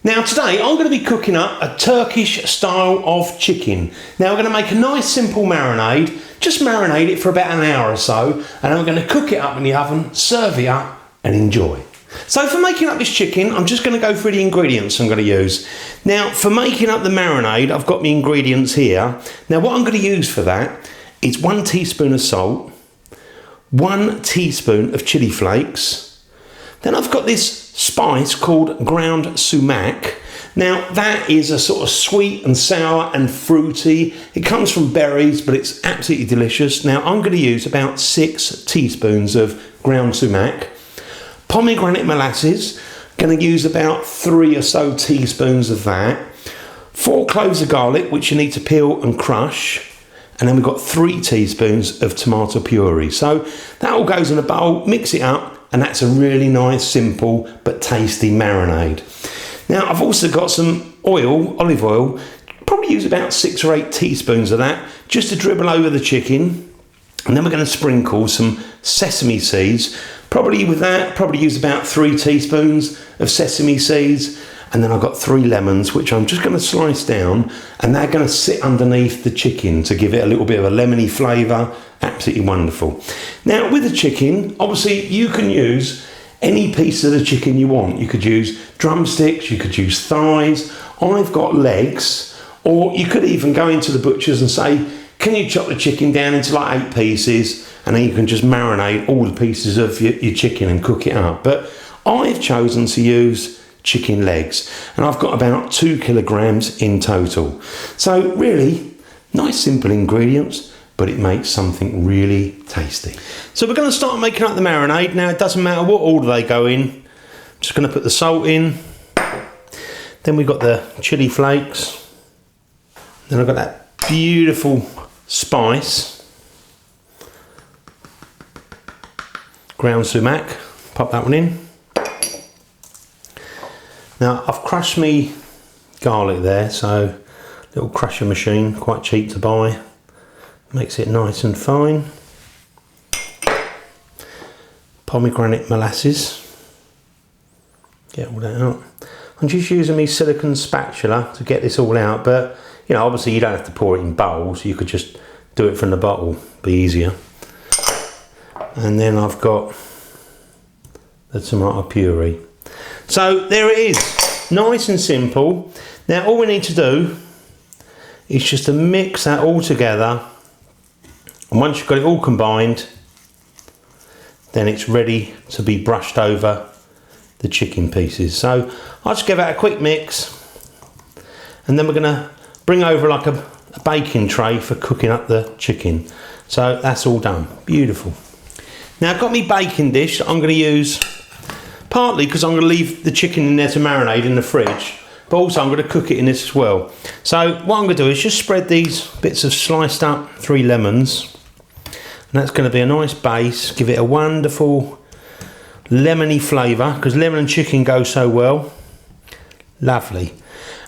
Now today I'm going to be cooking up a Turkish style of chicken. Now we're going to make a nice simple marinade, just marinate it for about an hour or so, and then we're going to cook it up in the oven, serve it up and enjoy. So for making up this chicken, I'm just going to go through the ingredients I'm going to use. Now for making up the marinade, I've got my ingredients here. Now what I'm going to use for that is 1 teaspoon of salt, 1 teaspoon of chili flakes. Then I've got this spice called ground sumac. Now that is a sort of sweet and sour and fruity. It comes from berries, but it's absolutely delicious. Now I'm going to use about 6 teaspoons of ground sumac. Pomegranate molasses, going to use about 3 or so teaspoons of that. 4 cloves of garlic, which you need to peel and crush. And then we've got 3 teaspoons of tomato puree. So that all goes in a bowl, mix it up, and that's a really nice, simple, but tasty marinade. Now I've also got some oil, olive oil, probably use about 6 or 8 teaspoons of that, just to dribble over the chicken. And then we're going to sprinkle some sesame seeds. Probably use about 3 teaspoons of sesame seeds. And then I've got 3 lemons, which I'm just going to slice down, and they're going to sit underneath the chicken to give it a little bit of a lemony flavour. Absolutely wonderful. Now with the chicken, obviously you can use any piece of the chicken you want. You could use drumsticks, you could use thighs. I've got legs, or you could even go into the butcher's and say, can you chop the chicken down into like 8 pieces, and then you can just marinate all the pieces of your chicken and cook it up. But I've chosen to use chicken legs, and I've got about 2 kilograms in total. So really nice simple ingredients, but it makes something really tasty. So we're going to start making up the marinade. Now it doesn't matter what order they go in. I'm just going to put the salt in, then we've got the chili flakes, then I've got that beautiful spice, ground sumac, pop that one in. Now I've crushed me garlic there, so little crusher machine, quite cheap to buy, makes it nice and fine. Pomegranate molasses, get all that out. I'm just using my silicone spatula to get this all out, but you know, obviously you don't have to pour it in bowls, you could just do it from the bottle, be easier. And then I've got the tomato puree. So there it is, nice and simple. Now all we need to do is just to mix that all together, and once you've got it all combined, then it's ready to be brushed over the chicken pieces. So I'll just give that a quick mix, and then we're going to bring over like a baking tray for cooking up the chicken. So that's all done, beautiful. Now I've got my baking dish that I'm going to use, partly because I'm going to leave the chicken in there to marinate in the fridge, but also I'm going to cook it in this as well. So what I'm going to do is just spread these bits of sliced up 3 lemons, and that's going to be a nice base, give it a wonderful lemony flavour, because lemon and chicken go so well. Lovely.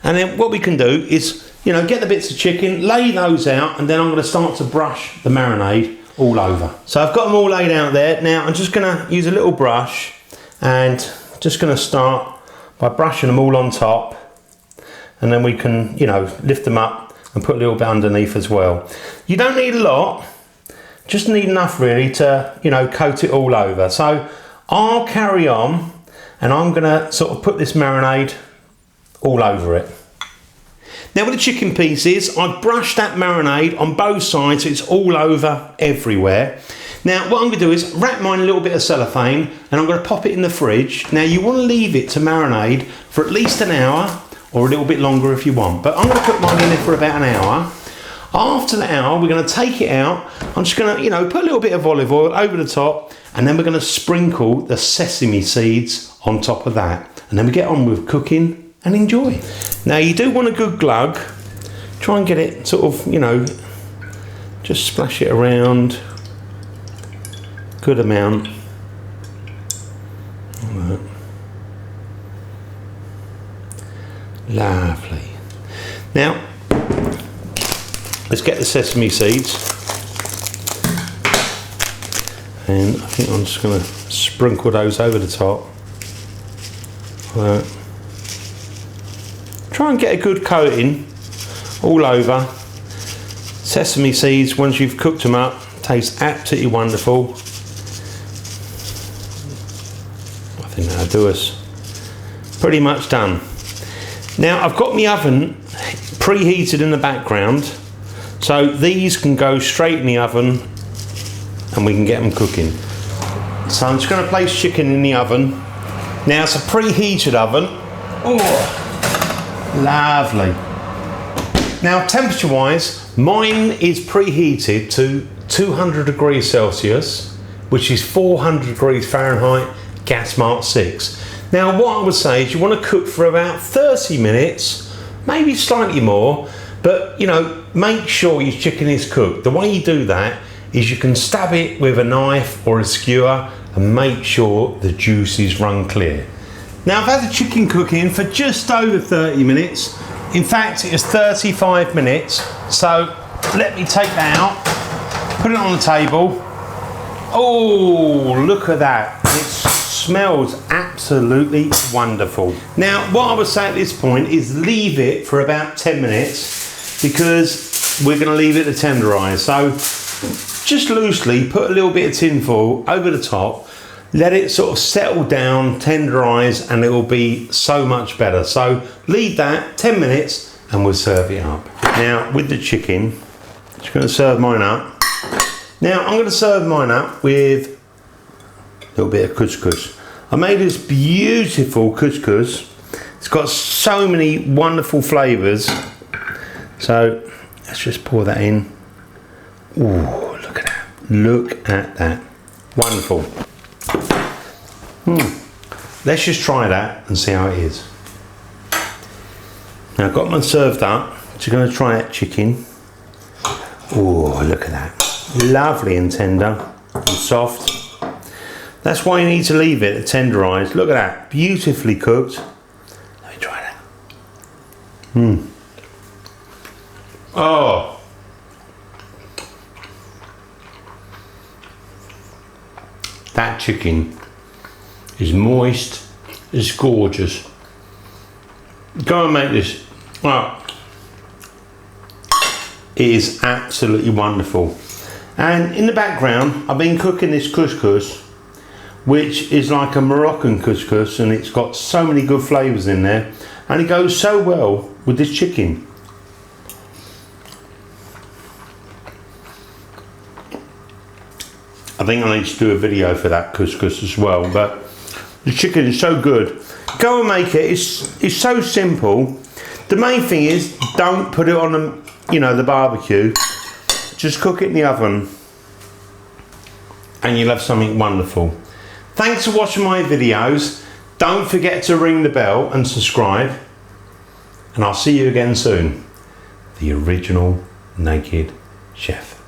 And then what we can do is, you know, get the bits of chicken, lay those out, and then I'm going to start to brush the marinade all over. So I've got them all laid out there. Now I'm just going to use a little brush, and just going to start by brushing them all on top, and then we can, you know, lift them up and put a little bit underneath as well. You don't need a lot, just need enough really to, you know, coat it all over. So I'll carry on, and I'm going to sort of put this marinade all over it. Now with the chicken pieces, I've brushed that marinade on both sides, so it's all over everywhere. Now what I'm going to do is wrap mine in a little bit of cellophane, and I'm going to pop it in the fridge. Now you want to leave it to marinate for at least an hour, or a little bit longer if you want, but I'm going to put mine in there for about an hour. After the hour, we're going to take it out. I'm just going to, you know, put a little bit of olive oil over the top, and then we're going to sprinkle the sesame seeds on top of that, and then we get on with cooking and enjoy. Now you do want a good glug. Try and get it sort of, you know, just splash it around, good amount. All right. Lovely. Now let's get the sesame seeds, and I think I'm just going to sprinkle those over the top. Right. Try and get a good coating all over. Sesame seeds, once you've cooked them up, taste absolutely wonderful. I think that'll do us. Pretty much done. Now I've got my oven preheated in the background, so these can go straight in the oven and we can get them cooking. So I'm just going to place chicken in the oven. Now it's a preheated oven. Oh, lovely. Now temperature wise, mine is preheated to 200 degrees Celsius, which is 400 degrees Fahrenheit, gas mark 6. Now what I would say is you want to cook for about 30 minutes, maybe slightly more, but you know, make sure your chicken is cooked. The way you do that is you can stab it with a knife or a skewer and make sure the juices run clear. Now I've had the chicken cooking for just over 30 minutes. In fact, it's 35 minutes. So let me take that out, put it on the table. Oh, look at that. It smells absolutely wonderful. Now, what I would say at this point is leave it for about 10 minutes because we're gonna leave it to tenderize. So just loosely put a little bit of tin foil over the top, let it sort of settle down, tenderize, and it will be so much better. So leave that 10 minutes and we'll serve it up. Now with the chicken, just gonna serve mine up. Now I'm gonna serve mine up with a little bit of couscous. I made this beautiful couscous. It's got so many wonderful flavors. So let's just pour that in. Ooh, look at that. Look at that. Wonderful. Let's just try that and see how it is. Now I've got mine served up. So going to try that chicken. Oh, look at that. Lovely and tender and soft. That's why you need to leave it to tenderize. Look at that. Beautifully cooked. Let me try that. Oh. That chicken is moist, it's gorgeous. Go and make this. Well, it is absolutely wonderful. And in the background, I've been cooking this couscous, which is like a Moroccan couscous, and it's got so many good flavors in there, and it goes so well with this chicken. I think I need to do a video for that couscous as well, but the chicken is so good. Go and make it. It's so simple. The main thing is don't put it on the barbecue. Just cook it in the oven and you'll have something wonderful. Thanks for watching my videos. Don't forget to ring the bell and subscribe, and I'll see you again soon. The original Naked Chef.